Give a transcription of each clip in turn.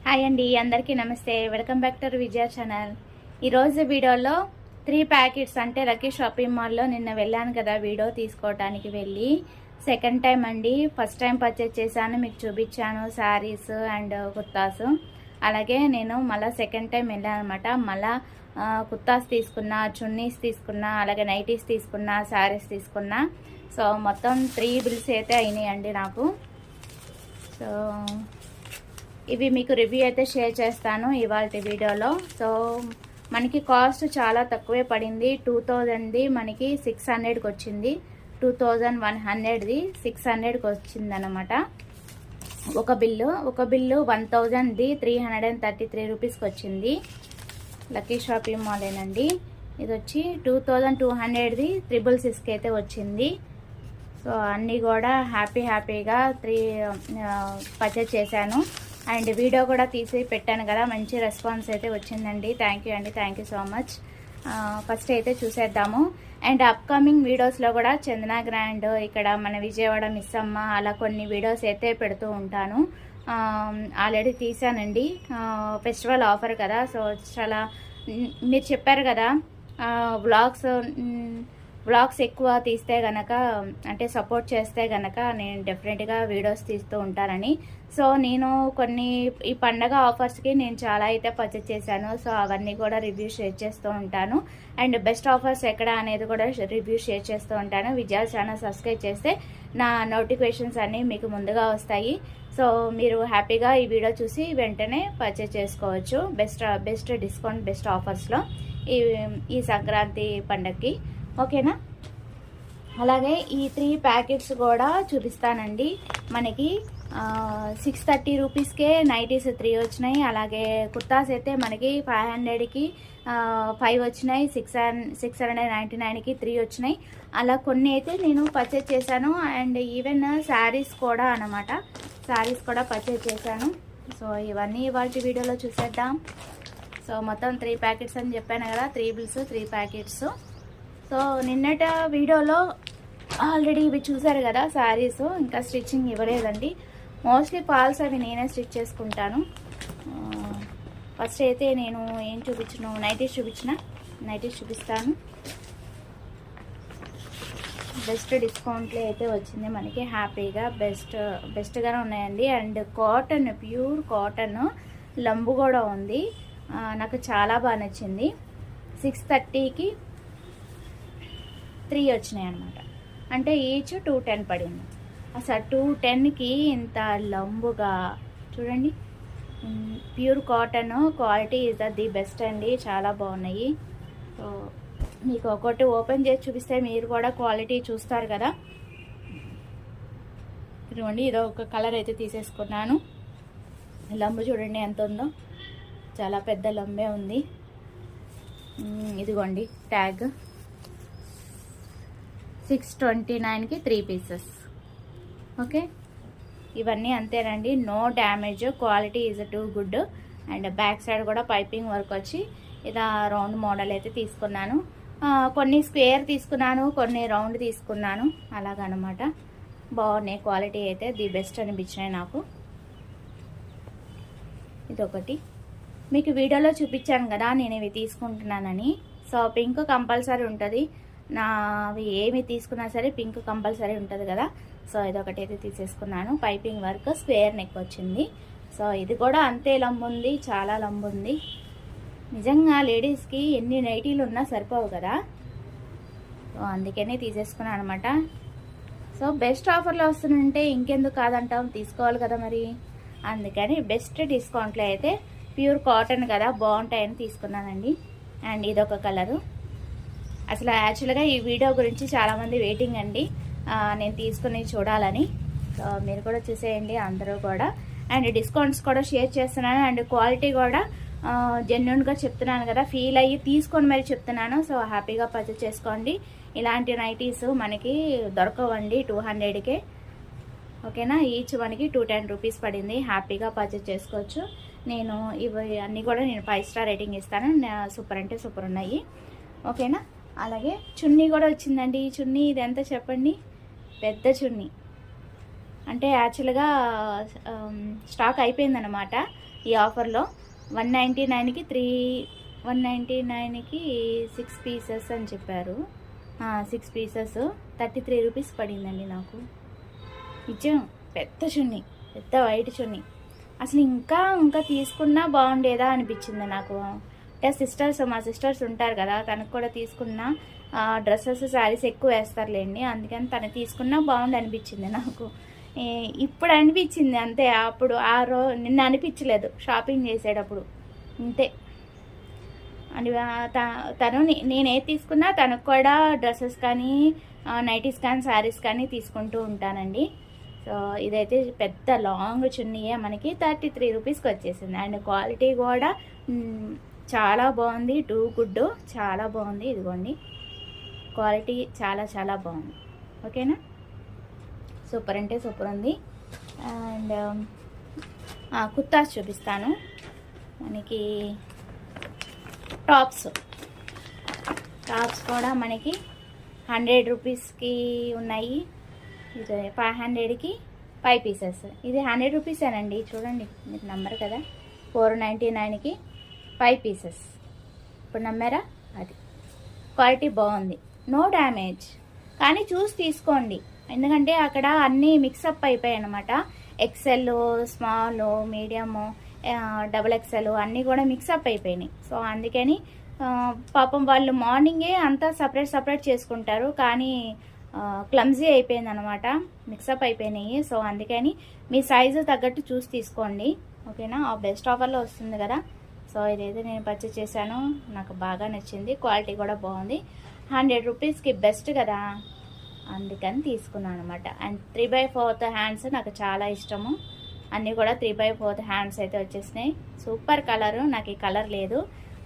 Hi అండి, అందరికీ నమస్తే. Welcome back to Vijaya channel. ఈరోజు వీడియోలో 3 ప్యాకెట్స్ అంటే లక్కీ షాపింగ్ మాల్లో నిన్న వెళ్ళాను కదా వీడియో తీసుకోవడానికి. వెళ్ళి సెకండ్ టైం అండి. ఫస్ట్ టైం పర్చేజ్ చేశాను, మీకు చూపించాను శారీస్ అండ్ కుర్తాస్. అలాగే నేను మళ్ళీ సెకండ్ టైం వెళ్ళాను అనమాట. మళ్ళీ కుర్తాస్ తీసుకున్నా, చున్నీస్ తీసుకున్నా, అలాగే నైటీస్ తీసుకున్నా, శారీస్ తీసుకున్నా. సో మొత్తం 3 బిల్స్ అయితే అయినాయండి నాకు. సో ఇవి మీకు రివ్యూ అయితే షేర్ చేస్తాను ఇవాళ వీడియోలో. సో మనకి కాస్ట్ చాలా తక్కువే పడింది. 2000ది మనకి 600కి వచ్చింది. 2100ది 600కి వచ్చింది అనమాట. ఒక బిల్లు 1000ది 333 రూపీస్కి వచ్చింది. లక్కీ షాపింగ్ మాలేనండి. ఇది వచ్చి 2200ది 666కి అయితే వచ్చింది. సో అన్నీ కూడా హ్యాపీగా 3 పర్చేజ్ చేశాను. అండ్ వీడియో కూడా తీసి పెట్టాను కదా, మంచి రెస్పాన్స్ అయితే వచ్చిందండి. థ్యాంక్ యూ అండి, thank you so much. First అయితే చూసేద్దాము. అండ్ అప్కమింగ్ వీడియోస్లో కూడా చందన గ్రాండ్, ఇక్కడ మన విజయవాడ మిస్సమ్మ, అలా కొన్ని వీడియోస్ అయితే పెడుతూ ఉంటాను. ఆల్రెడీ తీసానండి, ఫెస్టివల్ ఆఫర్ కదా. సో చాలా మీరు చెప్పారు కదా వ్లాగ్స్ ఎక్కువ తీస్తే గనక, అంటే సపోర్ట్ చేస్తే గనక నేను డెఫినెట్గా వీడియోస్ తీస్తూ ఉంటానని. సో నేను కొన్ని ఈ పండగ ఆఫర్స్కి నేను చాలా అయితే పర్చేజ్ చేశాను. సో అవన్నీ కూడా రివ్యూ షేర్ చేస్తూ ఉంటాను. అండ్ బెస్ట్ ఆఫర్స్ ఎక్కడ అనేది కూడా రివ్యూ షేర్ చేస్తూ ఉంటాను. విజయ ఛానల్ సబ్స్క్రైబ్ చేస్తే నా నోటిఫికేషన్స్ అన్నీ మీకు ముందుగా వస్తాయి. సో మీరు హ్యాపీగా ఈ వీడియో చూసి వెంటనే పర్చేజ్ చేసుకోవచ్చు. బెస్ట్ డిస్కౌంట్, బెస్ట్ ఆఫర్స్లో ఈ సంక్రాంతి పండగకి. ఓకేనా? అలాగే ఈ 3 ప్యాకెట్స్ కూడా చూపిస్తానండి. మనకి 630 రూపీస్కే నైటీస్ 3 వచ్చినాయి. అలాగే కుర్తాస్ అయితే మనకి 500కి 5 వచ్చినాయి. 699కి 3 వచ్చినాయి. అలా కొన్ని అయితే నేను పర్చేజ్ చేశాను. అండ్ ఈవెన్ శారీస్ కూడా అనమాట, శారీస్ కూడా పర్చేజ్ చేశాను. సో ఇవన్నీ ఇవాళ వీడియోలో చూసేద్దాం. సో మొత్తం 3 ప్యాకెట్స్ అని చెప్పాను కదా, 3 బిల్స్ 3 ప్యాకెట్స్. సో నిన్నట వీడియోలో ఆల్రెడీ ఇవి చూసారు కదా శారీస్, ఇంకా స్టిచ్చింగ్ ఇవ్వలేదండి. మోస్ట్లీ ఫాల్స్ అవి నేనే స్టిచ్ చేసుకుంటాను. ఫస్ట్ అయితే నేను ఏం చూపించను, నైటీస్ చూపిస్తాను. బెస్ట్ డిస్కౌంట్లో అయితే వచ్చింది మనకి. హ్యాపీగా బెస్ట్గానే ఉన్నాయండి. అండ్ కాటన్, ప్యూర్ కాటన్ లంబు కూడా ఉంది. నాకు చాలా బాగా నచ్చింది. 630కి 3 వచ్చినాయి అనమాట. అంటే ఈచ్ 210 పడింది. అసలు 210కి ఇంత లంబుగా చూడండి. Pure cotton quality is the best అండి, చాలా బాగున్నాయి. సో మీకు ఒకటి ఓపెన్ చేసి చూపిస్తే మీరు కూడా క్వాలిటీ చూస్తారు కదా. ఇదిగోండి, ఇదో ఒక కలర్ అయితే తీసేసుకున్నాను. లంబు చూడండి ఎంత ఉందో, చాలా పెద్ద లంబే ఉంది. ఇదిగోండి ట్యాగ్. 629కి 3 పీసెస్. ఓకే, ఇవన్నీ అంతేనండి. No damage, quality is too good. And back side కూడా పైపింగ్ వర్క్ వచ్చి ఇలా రౌండ్ మోడల్ అయితే తీసుకున్నాను. కొన్ని స్క్వేర్ తీసుకున్నాను, కొన్ని రౌండ్ తీసుకున్నాను, అలాగనమాట. బాగున్నాయి, క్వాలిటీ అయితే ది బెస్ట్ అనిపించినాయి నాకు. ఇదొకటి మీకు వీడియోలో చూపించాను కదా నేను ఇవి తీసుకుంటున్నానని. సో పింక్ కంపల్సరీ ఉంటుంది, నావి ఏమి తీసుకున్నా సరే పింక్ కంపల్సరీ ఉంటుంది కదా. సో ఇదొకటి అయితే తీసేసుకున్నాను. పైపింగ్ వర్క్, స్క్వేర్ నెక్ వచ్చింది. సో ఇది కూడా అంతే లంబు ఉంది, చాలా లంబు ఉంది. నిజంగా లేడీస్కి ఎన్ని నైటీలు ఉన్నా సరిపోవు కదా. సో అందుకనే తీసేసుకున్నాను అనమాట. సో బెస్ట్ ఆఫర్లో వస్తుంటే ఇంకెందుకు కాదంటాం, తీసుకోవాలి కదా మరి. అందుకని బెస్ట్ డిస్కౌంట్లో అయితే ప్యూర్ కాటన్ కదా, బాగుంటాయని తీసుకున్నానండి. అండ్ ఇదొక కలరు. అసలు యాక్చువల్గా ఈ వీడియో గురించి చాలామంది వెయిటింగ్ అండి, నేను తీసుకుని చూడాలని. సో మీరు కూడా చూసేయండి అందరూ కూడా. అండ్ డిస్కౌంట్స్ కూడా షేర్ చేస్తున్నాను. అండ్ క్వాలిటీ కూడా జెన్యున్గా చెప్తున్నాను కదా, ఫీల్ అయ్యి తీసుకొని మరి చెప్తున్నాను. సో హ్యాపీగా పర్చేజ్ చేసుకోండి. ఇలాంటి నైటీస్ మనకి దొరకవండి 200కే. ఓకేనా? ఈచ్ మనకి 210 రూపీస్ పడింది. హ్యాపీగా పర్చేజ్ చేసుకోవచ్చు. నేను ఇవి అన్నీ కూడా నేను 5 స్టార్ రేటింగ్ ఇస్తాను. సూపర్ అంటే సూపర్ ఉన్నాయి. ఓకేనా? అలాగే చున్నీ కూడా వచ్చిందండి. ఈ చున్నీ ఇది ఎంత చెప్పండి, పెద్ద చున్నీ. అంటే యాక్చువల్గా స్టాక్ అయిపోయిందనమాట. ఈ ఆఫర్లో 199కి 199కి 6 పీసెస్ అని చెప్పారు. 6 పీసెస్ 33 రూపీస్ పడిందండి నాకు. నిజం పెద్ద చున్నీ, పెద్ద వైట్ చున్నీ. అసలు ఇంకా తీసుకున్నా బాగుండేదా అనిపించింది నాకు. అంటే మా సిస్టర్స్ ఉంటారు కదా, తనకు కూడా తీసుకున్న డ్రెస్సెస్ శారీస్ ఎక్కువ వేస్తారులేండి, అందుకని తను తీసుకున్నా బాగుండి అనిపించింది నాకు. ఇప్పుడు అనిపించింది అంతే, అప్పుడు నిన్న అనిపించలేదు షాపింగ్ చేసేటప్పుడు అంతే. అని తను నేనే తీసుకున్నా తనకు కూడా డ్రెస్సెస్ కానీ నైటీస్ కానీ శారీస్ కానీ తీసుకుంటూ ఉంటానండి. సో ఇదైతే పెద్ద లాంగ్ చున్నీయే మనకి 33 రూపీస్కి వచ్చేసింది. అండ్ క్వాలిటీ కూడా చాలా బాగుంది, టూ గుడ్, చాలా బాగుంది. ఇదిగోండి క్వాలిటీ చాలా బాగుంది. ఓకేనా, సూపర్ అంటే సూపర్ ఉంది. అండ్ కుర్తాస్ చూపిస్తాను. మనకి టాప్స్ కూడా మనకి 100 రూపీస్కి ఉన్నాయి. ఇది 500కి 5 పీసెస్. ఇది 100 రూపీసేనండి, చూడండి మీరు నమ్మరు కదా. 499కి 5 పీసెస్. ఇప్పుడు నమ్మారా? అది క్వాలిటీ బాగుంది, నో డ్యామేజ్. కానీ చూసి తీసుకోండి, ఎందుకంటే అక్కడ అన్నీ మిక్సప్ అయిపోయాయి అనమాట. ఎక్సెల్, స్మాల్, మీడియము, XXL అన్నీ కూడా మిక్సప్ అయిపోయినాయి. సో అందుకని పాపం వాళ్ళు మార్నింగే అంతా సపరేట్ చేసుకుంటారు, కానీ క్లమ్జీ అయిపోయింది అనమాట, మిక్సప్ అయిపోయినాయి. సో అందుకని మీ సైజు తగ్గట్టు చూసి తీసుకోండి. ఓకేనా, బెస్ట్ ఆఫర్లో వస్తుంది కదా. సో ఇదైతే నేను పర్చేస్ చేశాను, నాకు బాగా నచ్చింది, క్వాలిటీ కూడా బాగుంది. 100 రూపీస్కి బెస్ట్ కదా, అందుకని తీసుకున్నాను అనమాట. అండ్ 3/4 హ్యాండ్స్ నాకు చాలా ఇష్టము. అన్నీ కూడా 3/4 హ్యాండ్స్ అయితే వచ్చేసినాయి. సూపర్ కలరు, నాకు ఈ కలర్ లేదు,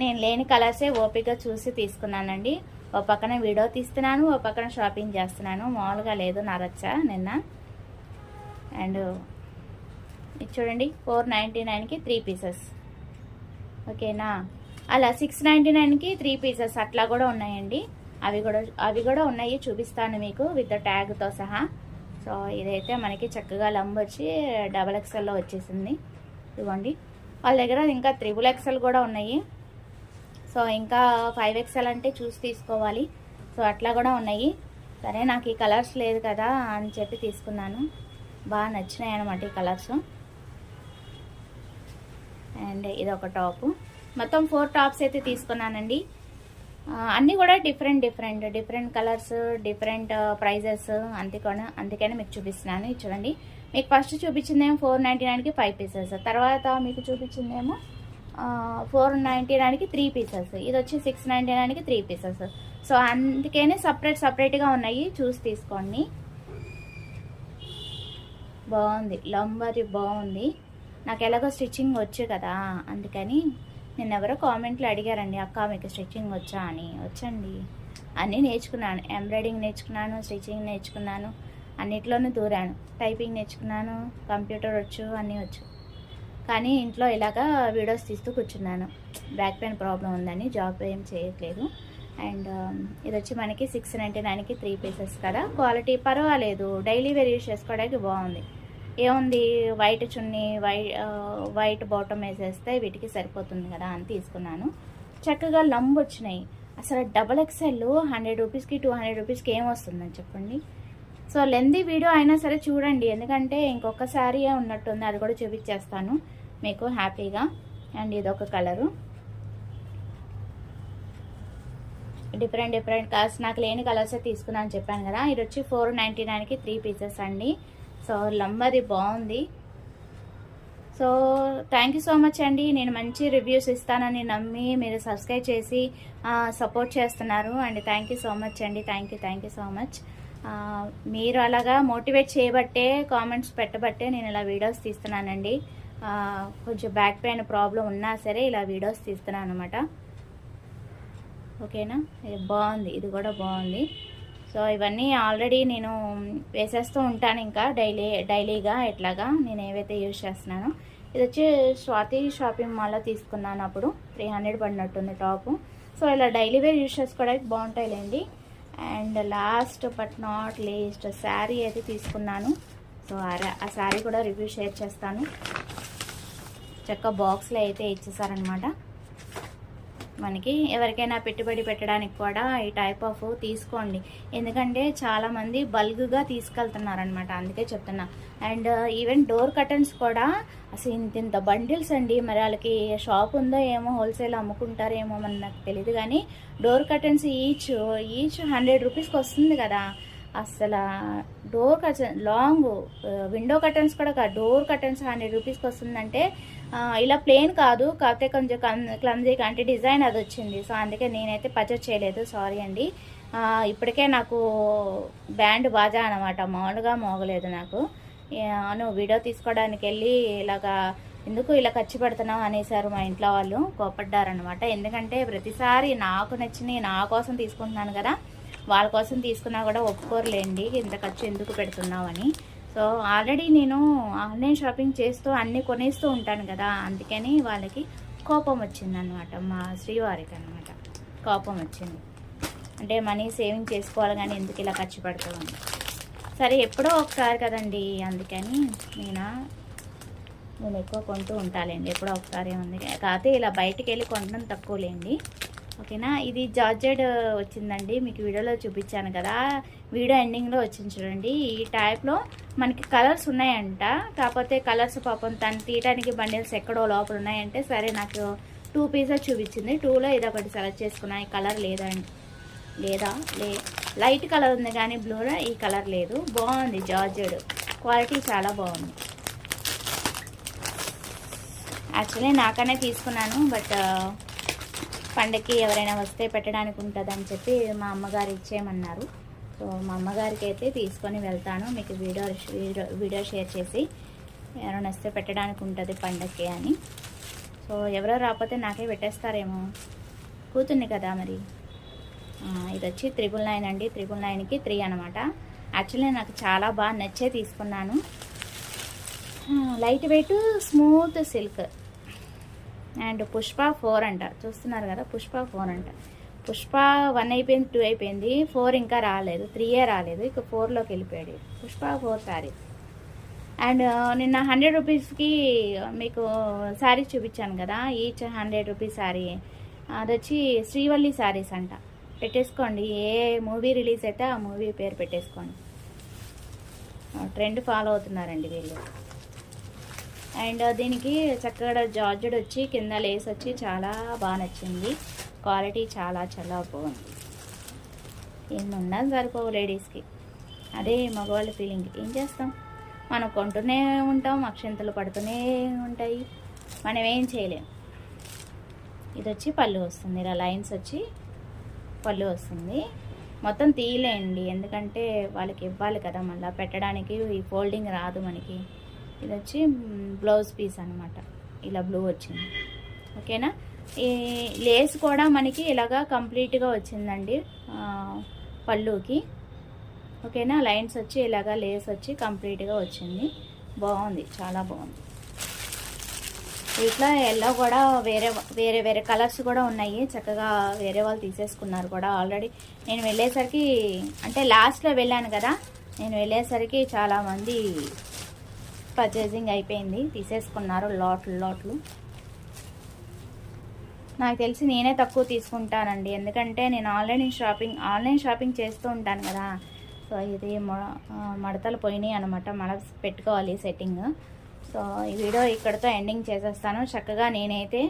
నేను లేని కలర్సే ఓపికగా చూసి తీసుకున్నానండి. ఓ పక్కన వీడియో తీస్తున్నాను, ఓ పక్కన షాపింగ్ చేస్తున్నాను, మామూలుగా లేదు నా రచ్చ నిన్న. అండ్ ఇది చూడండి 499కి 3 పీసెస్. ఓకేనా, అలా 699కి 3 పీసెస్ అట్లా కూడా ఉన్నాయండి. అవి కూడా ఉన్నాయి, చూపిస్తాను మీకు విత్ ట్యాగ్తో సహా. సో ఇదైతే మనకి చక్కగా లంబ్ వచ్చి XXLలో వచ్చేసింది. ఇవ్వండి, వాళ్ళ దగ్గర ఇంకా XXL కూడా ఉన్నాయి. సో ఇంకా 5XL అంటే చూసి తీసుకోవాలి. సో అట్లా కూడా ఉన్నాయి. సరే నాకు ఈ కలర్స్ లేదు కదా అని చెప్పి తీసుకున్నాను, బాగా నచ్చినాయి అనమాట ఈ కలర్స్. అండ్ ఇది ఒక టాపు, మొత్తం 4 టాప్స్ అయితే తీసుకున్నానండి. అన్నీ కూడా డిఫరెంట్ కలర్స్, డిఫరెంట్ ప్రైజెస్, అందుకని మీకు చూపిస్తున్నాను. ఇది చూడండి, మీకు ఫస్ట్ చూపించిందేమో 499కి 5 పీసెస్, తర్వాత మీకు చూపించిందేమో 499కి 3 పీసెస్, ఇది వచ్చి 699కి 3 పీసెస్. సో అందుకనే సపరేట్గా ఉన్నాయి, చూసి తీసుకోండి. బాగుంది, లంబరి బాగుంది. నాకు ఎలాగో స్టిచ్చింగ్ వచ్చు కదా, అందుకని ఎవరో కామెంట్లో అడిగారండి, అక్క మీకు స్టిచ్చింగ్ వచ్చా అని. వచ్చండి, అన్నీ నేర్చుకున్నాను, ఎంబ్రాయిడింగ్ నేర్చుకున్నాను, స్టిచ్చింగ్ నేర్చుకున్నాను, అన్నిట్లోనూ దూరాను. టైపింగ్ నేర్చుకున్నాను, కంప్యూటర్ వచ్చు, అన్నీ వచ్చు. కానీ ఇంట్లో ఇలాగా వీడియోస్ తీస్తూ కూర్చున్నాను, బ్యాక్ పెయిన్ ప్రాబ్లం ఉందని జాబ్ ఏం చేయట్లేదు. అండ్ ఇది వచ్చి మనకి 699కి 3 పీసెస్ కదా, క్వాలిటీ పర్వాలేదు, డైలీ వేర్ యూస్ చేసుకోవడానికి బాగుంది. ఏముంది, వైట్ చున్నీ, వైట్ బాటమ్ వేసేస్తే వీటికి సరిపోతుంది కదా అని తీసుకున్నాను. చక్కగా లంబ్ వచ్చినాయి. అసలు XXL 100 రూపీస్కి 200 రూపీస్కి ఏం వస్తుందని చెప్పండి. సో లెందీ వీడియో అయినా సరే చూడండి, ఎందుకంటే ఇంకొకసారి ఉన్నట్టుంది, అది కూడా చూపించేస్తాను మీకు హ్యాపీగా. అండ్ ఇదొక కలరు, డిఫరెంట్ కలర్స్, నాకు లేని కలర్సే తీసుకున్నాను చెప్పాను కదా. ఇది వచ్చి 499కి 3 పీసెస్ అండి. సో లంబది బాగుంది. So thank you so much అండి, నేను మంచి రివ్యూస్ ఇస్తానని నమ్మి మీరు సబ్స్క్రైబ్ చేసి సపోర్ట్ చేస్తున్నారు. And thank you so much అండి, థ్యాంక్ యూ సో మచ్. మీరు అలాగా మోటివేట్ చేయబట్టే, కామెంట్స్ పెట్టబట్టే నేను ఇలా వీడియోస్ తీస్తున్నానండి. కొంచెం బ్యాక్ పెయిన్ ప్రాబ్లం ఉన్నా సరే ఇలా వీడియోస్ తీస్తున్నాను అనమాట. ఓకేనా, ఇది బాగుంది, ఇది కూడా బాగుంది. సో ఇవన్నీ ఆల్రెడీ నేను వేసేస్తూ ఉంటాను ఇంకా డైలీగా ఎట్లాగా నేను ఏవైతే యూజ్ చేస్తున్నానో. ఇది వచ్చి స్వాతి షాపింగ్ మాల్లో తీసుకున్నాను, అప్పుడు 300 పడినట్టుంది టాపు. సో ఇలా డైలీ వేర్ యూజ్ చేసుకోవడానికి బాగుంటాయిలేండి. And last but not least sari అయితే తీసుకున్నాను. సో ఆ శారీ కూడా రివ్యూ షేర్ చేస్తాను. చక్క బాక్స్లో అయితే ఇచ్చేసారనమాట. మనకి ఎవరికైనా పెట్టుబడి పెట్టడానికి కూడా ఈ టైప్ ఆఫ్ తీసుకోండి, ఎందుకంటే చాలామంది బల్క్గా తీసుకెళ్తున్నారనమాట, అందుకే చెప్తున్నా. అండ్ ఈవెన్ డోర్ కర్టన్స్ కూడా అసలు ఇంత బండిల్స్ అండి. మరి వాళ్ళకి షాప్ ఉందో ఏమో, హోల్సేల్ అమ్ముకుంటారేమో మరి నాకు తెలియదు, కానీ డోర్ కర్టన్స్ ఈచ్ 100 రూపీస్కి వస్తుంది కదా. అసలు door curtain long window curtains కూడా డోర్ కర్టన్స్ 100 రూపీస్కి వస్తుందంటే ఇలా ప్లెయిన్ కాదు, కాకపోతే కొంచెం క్లమ్జీగా అంటే డిజైన్ అది వచ్చింది. సో అందుకే నేనైతే పర్చేస్ చేయలేదు, సారీ అండి. ఇప్పటికే నాకు బ్యాండ్ బాజా అనమాట, మామూలుగా మోగలేదు నాకు. నువ్వు వీడియో తీసుకోవడానికి వెళ్ళి ఇలాగా ఎందుకు ఇలా ఖర్చు పెడుతున్నావు అనేసారు మా ఇంట్లో వాళ్ళు, కోపడ్డారనమాట. ఎందుకంటే ప్రతిసారి నాకు నచ్చినవి నా కోసం తీసుకుంటున్నాను కదా, వాళ్ళ కోసం తీసుకున్నా కూడా ఒప్పుకోరులేండి ఇంత ఖర్చు ఎందుకు పెడుతున్నావు అని. సో ఆల్రెడీ నేను ఆన్లైన్ షాపింగ్ చేస్తూ అన్నీ కొనేస్తూ ఉంటాను కదా, అందుకని వాళ్ళకి కోపం వచ్చిందనమాట, మా శ్రీవారికి అనమాట కోపం వచ్చింది. అంటే మనీ సేవింగ్ చేసుకోవాలి కానీ ఎందుకు ఇలా ఖర్చు పెడతామని. సరే ఎప్పుడో ఒకసారి కదండి, అందుకని నేను ఎక్కువ కొంటూ ఉంటాలేండి, ఎప్పుడో ఒకసారి ఉంది. కాకపోతే ఇలా బయటికి వెళ్ళి కొనడం తక్కువలేండి, ఓకేనా. ఇది జార్జెట్ వచ్చిందండి, మీకు వీడియోలో చూపించాను కదా, వీడియో ఎండింగ్లో వచ్చింది చూడండి. ఈ టైప్లో మనకి కలర్స్ ఉన్నాయంట, కాకపోతే కలర్స్ పాపం తను తీయటానికి బండిల్స్ ఎక్కడో లోపల ఉన్నాయంటే, సరే నాకు 2 పీసెస్ చూపించింది, 2లో ఇదొకటి సెలెక్ట్ చేసుకున్నా. ఈ కలర్ లైట్ కలర్ ఉంది కానీ బ్లూలో ఈ కలర్ లేదు. బాగుంది జార్జెట్, క్వాలిటీ చాలా బాగుంది. యాక్చువల్లీ నాకనే తీసుకున్నాను, బట్ పండగకి ఎవరైనా వస్తే పెట్టడానికి ఉంటుందని చెప్పి మా అమ్మగారు ఇచ్చేయమన్నారు. సో మా అమ్మగారికి అయితే తీసుకొని వెళ్తాను, మీకు వీడియో షేర్ చేసి ఎవరైనా వస్తే పెట్టడానికి ఉంటుంది పండగకి అని. సో ఎవరో రాకపోతే నాకే పెట్టేస్తారేమో, కూతుర్ని కదా మరి. ఇది వచ్చి 999 అండి, 999కి 3 అనమాట. యాక్చువల్లీ నాకు చాలా బాగా నచ్చే తీసుకున్నాను. Light weight smooth silk and Pushpa 4 అంట, చూస్తున్నారు కదా, పుష్ప 4 అంట. పుష్ప 1 అయిపోయింది, 2 అయిపోయింది, 4 ఇంకా రాలేదు, 3 రాలేదు, ఇక 4లోకి వెళ్ళిపోయాడు. పుష్ప 4 శారీ. అండ్ నిన్న 100 రూపీస్కి మీకు శారీ చూపించాను కదా, ఈచ్ 100 రూపీస్ శారీ. అది వచ్చి శ్రీవల్లి శారీస్ అంట, పెట్టేసుకోండి. ఏ మూవీ రిలీజ్ అయితే ఆ మూవీ పేరు పెట్టేసుకోండి. ట్రెండ్ ఫాలో అవుతున్నారండి వీళ్ళు. అండ్ దీనికి చక్కగా జార్జెట్ వచ్చి కింద లేస్ వచ్చి చాలా బాగా నచ్చింది, క్వాలిటీ చాలా చాలా బాగుంది. ఏమన్నా సరిపోవు లేడీస్కి, అదే మగవాళ్ళ ఫీలింగ్. ఏం చేస్తాం, మనం కొంటూనే ఉంటాం, అక్షంతలు పడుతూనే ఉంటాయి, మనం ఏం చేయలేం. ఇది వచ్చి పళ్ళు వస్తుంది, ఇలా లైన్స్ వచ్చి పళ్ళు వస్తుంది. మొత్తం తీయలేండి, ఎందుకంటే వాళ్ళకి ఇవ్వాలి కదా, మళ్ళీ పెట్టడానికి ఈ ఫోల్డింగ్ రాదు మనకి. ఇది వచ్చి బ్లౌజ్ పీస్ అనమాట, ఇలా బ్లూ వచ్చింది, ఓకేనా. ఈ లేస్ కూడా మనకి ఇలాగా కంప్లీట్గా వచ్చిందండి పళ్ళుకి, ఓకేనా. లైన్స్ వచ్చి ఇలాగా లేస్ వచ్చి కంప్లీట్గా వచ్చింది, బాగుంది, చాలా బాగుంది. ఇట్లా ఎల్లో కూడా వేరే వేరే కలర్స్ కూడా ఉన్నాయి, చక్కగా వేరే వాళ్ళు తీసేసుకున్నారు కూడా ఆల్రెడీ. నేను వెళ్ళేసరికి, అంటే లాస్ట్లో వెళ్ళాను కదా, నేను వెళ్ళేసరికి చాలామంది పర్చేసింగ్ అయిపోయింది, తీసేసుకున్నారు లోట్లు. నాకు తెలిసి నేనే తక్కువ తీసుకుంటానండి, ఎందుకంటే నేను ఆన్లైన్ షాపింగ్ చేస్తూ ఉంటాను కదా. సో ఇది మడతలు పోయినాయి అనమాట, పెట్టుకోవాలి సెట్టింగ్. సో ఈ వీడియో ఇక్కడితో ఎండింగ్ చేసేస్తాను. చక్కగా నేనైతే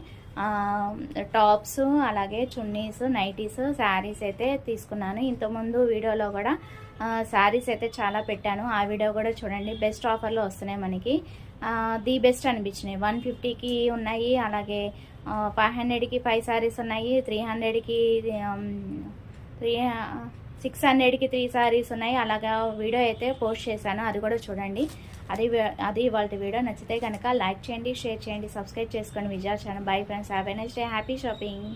టాప్స్, అలాగే చున్నీస్, నైటీస్, శారీస్ అయితే తీసుకున్నాను. ఇంతకుముందు వీడియోలో కూడా శారీస్ అయితే చాలా పెట్టాను, ఆ వీడియో కూడా చూడండి. బెస్ట్ ఆఫర్లో వస్తున్నాయి మనకి, ది బెస్ట్ అనిపించినాయి. 150కి ఉన్నాయి, అలాగే 500కి 5 శారీస్ ఉన్నాయి, 300కి 600కి 3 శారీస్ ఉన్నాయి. అలాగా వీడియో అయితే పోస్ట్ చేశాను, అది కూడా చూడండి. అది వాళ్ళ వీడియో నచ్చితే కనుక లైక్ చేయండి, షేర్ చేయండి, సబ్స్క్రైబ్ చేసుకోండి Vijaya channel. Bye friends, have a nice day, happy shopping.